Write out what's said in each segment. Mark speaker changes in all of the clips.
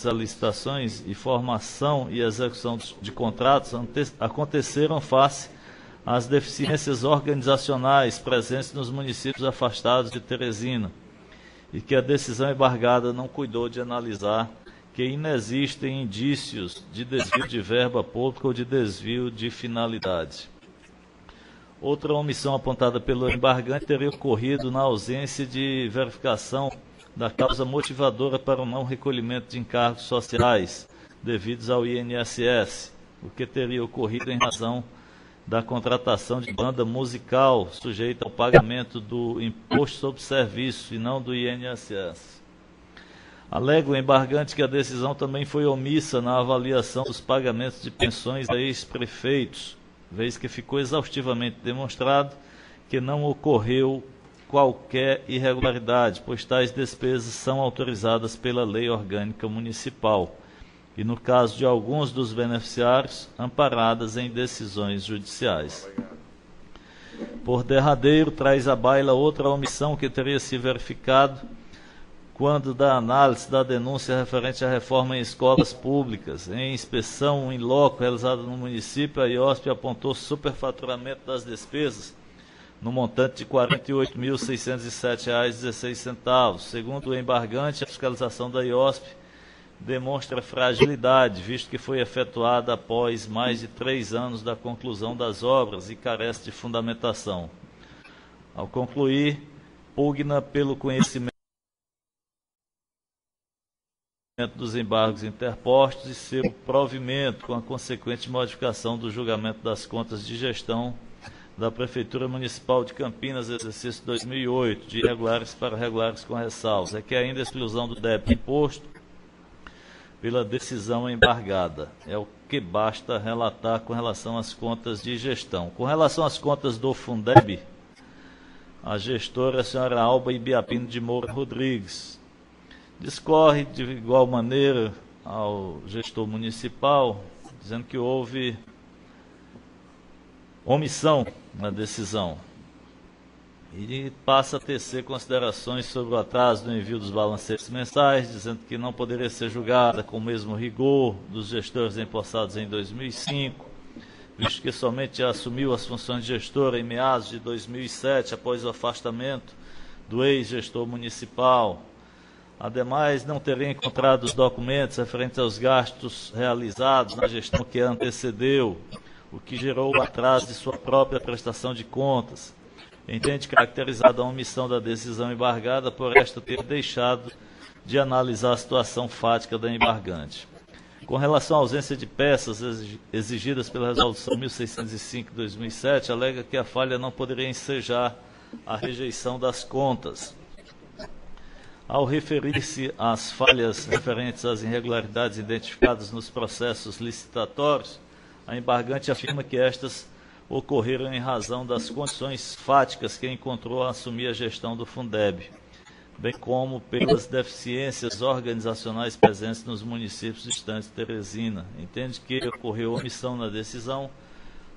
Speaker 1: a licitações e formação e execução de contratos aconteceram face às deficiências organizacionais presentes nos municípios afastados de Teresina e que a decisão embargada não cuidou de analisar que inexistem indícios de desvio de verba pública ou de desvio de finalidade. Outra omissão apontada pelo embargante teria ocorrido na ausência de verificação da causa motivadora para o não recolhimento de encargos sociais devidos ao INSS, o que teria ocorrido em razão da contratação de banda musical sujeita ao pagamento do Imposto sobre Serviço e não do INSS. Alega o embargante que a decisão também foi omissa na avaliação dos pagamentos de pensões a ex-prefeitos, vez que ficou exaustivamente demonstrado que não ocorreu qualquer irregularidade, pois tais despesas são autorizadas pela Lei Orgânica Municipal e, no caso de alguns dos beneficiários, amparadas em decisões judiciais. Por derradeiro, traz à baila outra omissão que teria se verificado quando da análise da denúncia referente à reforma em escolas públicas. Em inspeção in loco realizada no município, a IOSP apontou superfaturamento das despesas no montante de R$ 48.607,16. Segundo o embargante, a fiscalização da IOSP demonstra fragilidade, visto que foi efetuada após mais de 3 anos da conclusão das obras e carece de fundamentação. Ao concluir, pugna pelo conhecimento dos embargos interpostos e seu provimento, com a consequente modificação do julgamento das contas de gestão da Prefeitura Municipal de Campinas, exercício 2008, de irregulares para regulares com ressalvas. É que ainda a exclusão do débito imposto pela decisão embargada. É o que basta relatar com relação às contas de gestão. Com relação às contas do Fundeb, a gestora é a senhora Alba Ibiapino de Moura Rodrigues. Discorre de igual maneira ao gestor municipal, dizendo que houve omissão na decisão. E passa a tecer considerações sobre o atraso do envio dos balancetes mensais, dizendo que não poderia ser julgada com o mesmo rigor dos gestores empossados em 2005, visto que somente assumiu as funções de gestora em meados de 2007, após o afastamento do ex-gestor municipal. Ademais, não teria encontrado os documentos referentes aos gastos realizados na gestão que a antecedeu, o que gerou o atraso de sua própria prestação de contas. Entende caracterizada a omissão da decisão embargada por esta ter deixado de analisar a situação fática da embargante. Com relação à ausência de peças exigidas pela Resolução 1605/2007, alega que a falha não poderia ensejar a rejeição das contas. Ao referir-se às falhas referentes às irregularidades identificadas nos processos licitatórios, a embargante afirma que estas ocorreram em razão das condições fáticas que encontrou a assumir a gestão do Fundeb, bem como pelas deficiências organizacionais presentes nos municípios distantes de Teresina. Entende que ocorreu omissão na decisão,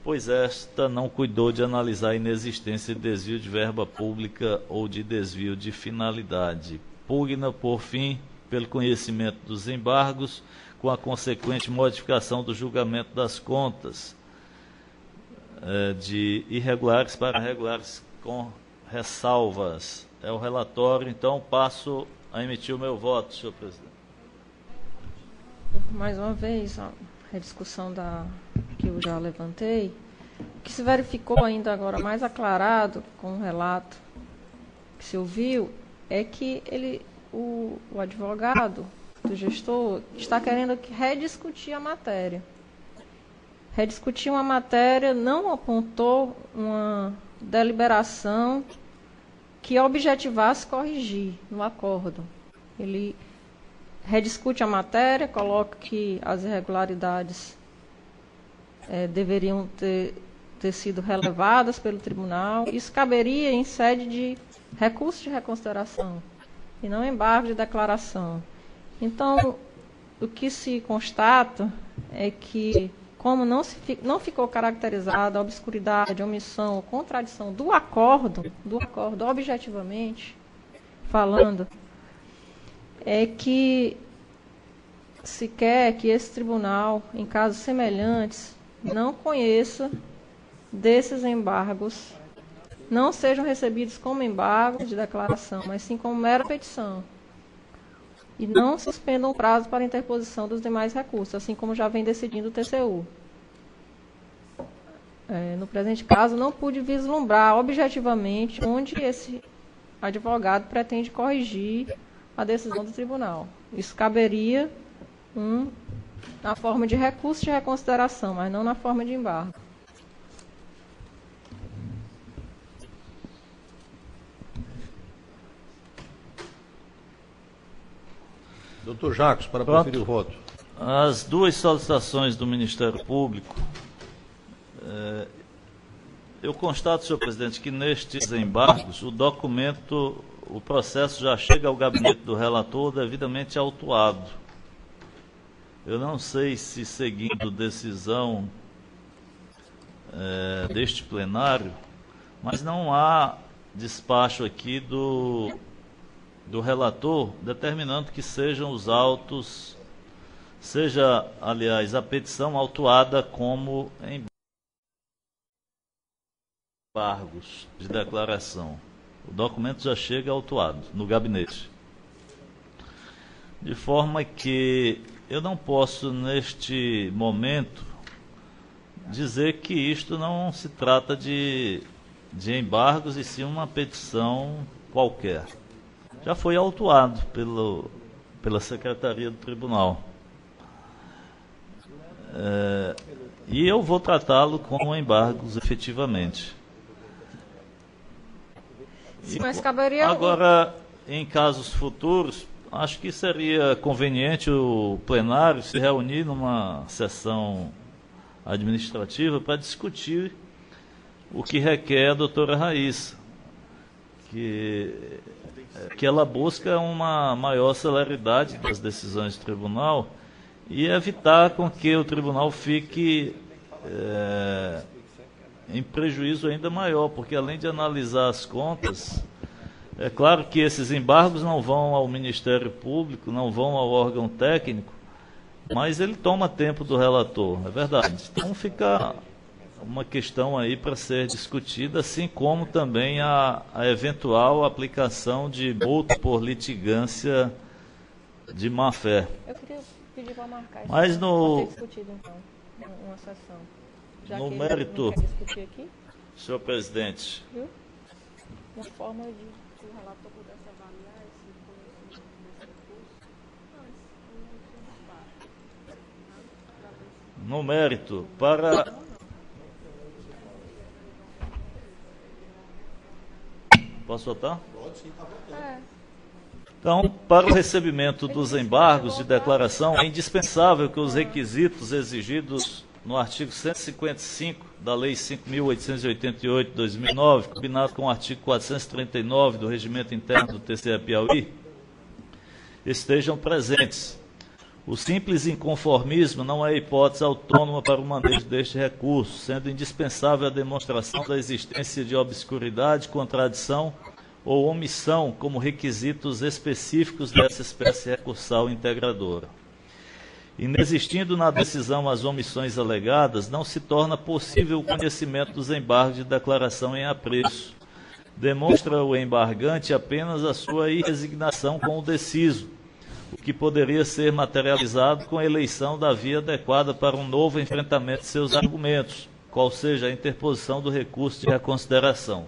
Speaker 1: pois esta não cuidou de analisar a inexistência de desvio de verba pública ou de desvio de finalidade. Pugna, por fim, pelo conhecimento dos embargos, com a consequente modificação do julgamento das contas de irregulares para regulares com ressalvas. É o relatório, então passo a emitir o meu voto, senhor presidente.
Speaker 2: Mais uma vez, a rediscussão que eu já levantei, o que se verificou ainda agora mais aclarado com o relato que se ouviu, é que o advogado do gestor está querendo rediscutir a matéria. Rediscutir uma matéria, não apontou uma deliberação que objetivasse corrigir no acordo. Ele rediscute a matéria, coloca que as irregularidades deveriam ter sido relevadas pelo tribunal. Isso caberia em sede de recurso de reconsideração e não embargo de declaração. Então, o que se constata é que, como não ficou caracterizada a obscuridade, omissão ou contradição do acordo objetivamente falando, é que se quer que esse tribunal, em casos semelhantes, não conheça desses embargos, não sejam recebidos como embargo de declaração, mas sim como mera petição. E não suspendam o prazo para interposição dos demais recursos, assim como já vem decidindo o TCU. No presente caso, não pude vislumbrar objetivamente onde esse advogado pretende corrigir a decisão do tribunal. Isso caberia na forma de recurso de reconsideração, mas não na forma de embargo.
Speaker 3: Doutor Jacques, para proferir o voto.
Speaker 1: As duas solicitações do Ministério Público, eu constato, senhor presidente, que nestes embargos o processo já chega ao gabinete do relator devidamente autuado. Eu não sei se, seguindo decisão deste plenário, mas não há despacho aqui do relator determinando que sejam os autos, seja, aliás, a petição autuada como embargos de declaração. O documento já chega autuado no gabinete. De forma que eu não posso, neste momento, dizer que isto não se trata de embargos e sim uma petição qualquer. Já foi autuado pela Secretaria do Tribunal. E eu vou tratá-lo como embargos efetivamente.
Speaker 2: Mas caberia...
Speaker 1: Agora, em casos futuros, acho que seria conveniente o plenário se reunir numa sessão administrativa para discutir o que requer a doutora Raíssa, que ela busca uma maior celeridade das decisões do tribunal e evitar com que o tribunal fique em prejuízo ainda maior, porque além de analisar as contas, é claro que esses embargos não vão ao Ministério Público, não vão ao órgão técnico, mas ele toma tempo do relator, é verdade. Então fica uma questão aí para ser discutida, assim como também a eventual aplicação de multa por litigância de má-fé.
Speaker 2: Eu queria pedir para marcar isso.
Speaker 1: Mas no...
Speaker 2: ser discutido, então, uma sessão. Já
Speaker 1: no
Speaker 2: que
Speaker 1: mérito,
Speaker 2: não quer discutir aqui,
Speaker 1: senhor presidente,
Speaker 2: viu? Uma forma de que o relator pudesse avaliar esse conhecimento desse recurso.
Speaker 1: no mérito, para... Posso votar?
Speaker 3: Pode sim, está votando.
Speaker 1: Então, para o recebimento dos embargos de declaração, é indispensável que os requisitos exigidos no artigo 155 da Lei 5.888 de 2009, combinado com o artigo 439 do Regimento Interno do TCE Piauí, estejam presentes. O simples inconformismo não é hipótese autônoma para o manejo deste recurso, sendo indispensável a demonstração da existência de obscuridade, contradição ou omissão como requisitos específicos dessa espécie recursal integradora. Inexistindo na decisão as omissões alegadas, não se torna possível o conhecimento dos embargos de declaração em apreço. Demonstra o embargante apenas a sua irresignação com o deciso, o que poderia ser materializado com a eleição da via adequada para um novo enfrentamento de seus argumentos, qual seja a interposição do recurso de reconsideração.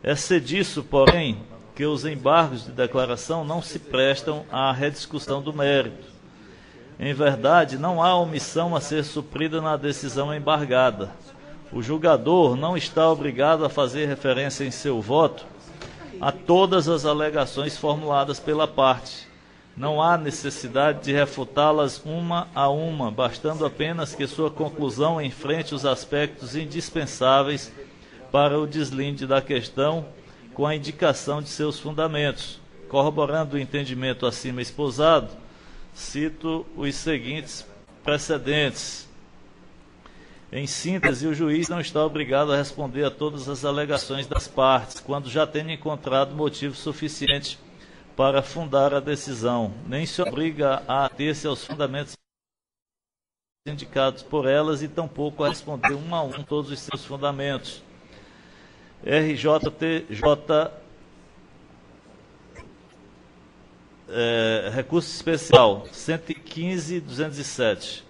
Speaker 1: É disso, porém, que os embargos de declaração não se prestam à rediscussão do mérito. Em verdade, não há omissão a ser suprida na decisão embargada. O julgador não está obrigado a fazer referência em seu voto a todas as alegações formuladas pela parte. Não há necessidade de refutá-las uma a uma, bastando apenas que sua conclusão enfrente os aspectos indispensáveis para o deslinde da questão com a indicação de seus fundamentos. Corroborando o entendimento acima esposado, cito os seguintes precedentes. Em síntese, o juiz não está obrigado a responder a todas as alegações das partes, quando já tenha encontrado motivo suficiente para fundar a decisão, nem se obriga a ater-se aos fundamentos indicados por elas e tampouco a responder um a um todos os seus fundamentos. Recurso especial 115.207.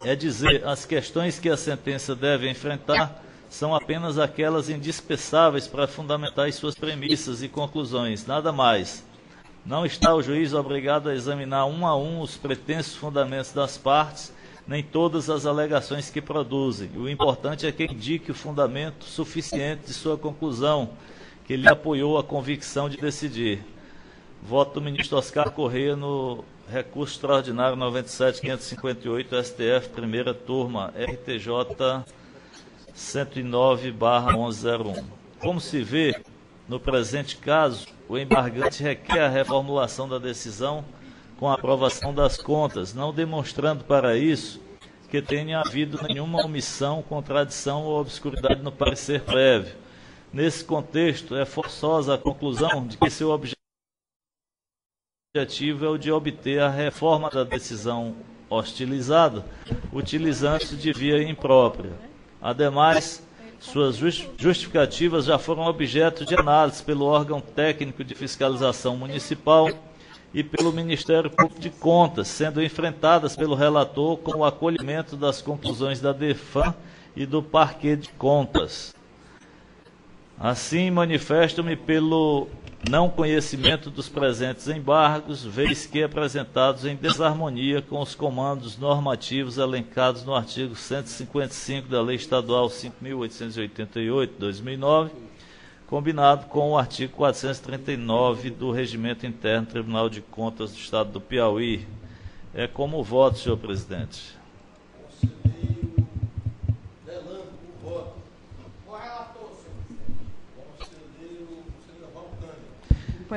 Speaker 1: É dizer, as questões que a sentença deve enfrentar são apenas aquelas indispensáveis para fundamentar as suas premissas e conclusões, nada mais. Não está o juiz obrigado a examinar um a um os pretensos fundamentos das partes, nem todas as alegações que produzem. O importante é que indique o fundamento suficiente de sua conclusão, que lhe apoiou a convicção de decidir. Voto do ministro Oscar Corrêa no recurso extraordinário 97.558, STF, primeira turma, RTJ 109/1101. Como se vê, no presente caso, o embargante requer a reformulação da decisão com a aprovação das contas, não demonstrando para isso que tenha havido nenhuma omissão, contradição ou obscuridade no parecer prévio. Nesse contexto, é forçosa a conclusão de que seu objetivo é o de obter a reforma da decisão hostilizada, utilizando-se de via imprópria. Ademais, suas justificativas já foram objeto de análise pelo órgão técnico de fiscalização municipal e pelo Ministério Público de Contas, sendo enfrentadas pelo relator com o acolhimento das conclusões da DEFAM e do Parquet de Contas. Assim, manifesto-me pelo não conhecimento dos presentes embargos, vez que apresentados em desarmonia com os comandos normativos elencados no artigo 155 da Lei Estadual 5.888/2009, combinado com o artigo 439 do Regimento Interno do Tribunal de Contas do Estado do Piauí. É como voto, senhor presidente.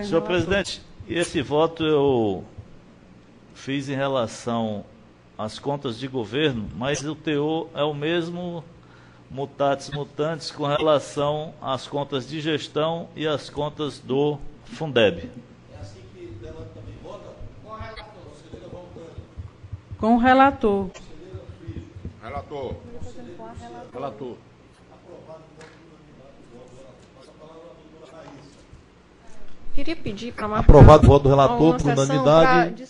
Speaker 1: Senhor presidente, esse voto eu fiz em relação às contas de governo, mas o teor é o mesmo mutatis mutandis com relação às contas de gestão e às contas do Fundeb.
Speaker 3: É assim que Delano também vota? Com o relator. Conselheira Voltani.
Speaker 4: Com o relator.
Speaker 3: Conselheira Filho.
Speaker 5: Relator.
Speaker 3: Relator.
Speaker 2: Queria pedir para marcar
Speaker 3: Aprovado o voto do relator
Speaker 2: uma
Speaker 3: por
Speaker 2: sessão
Speaker 3: unanimidade.
Speaker 2: pra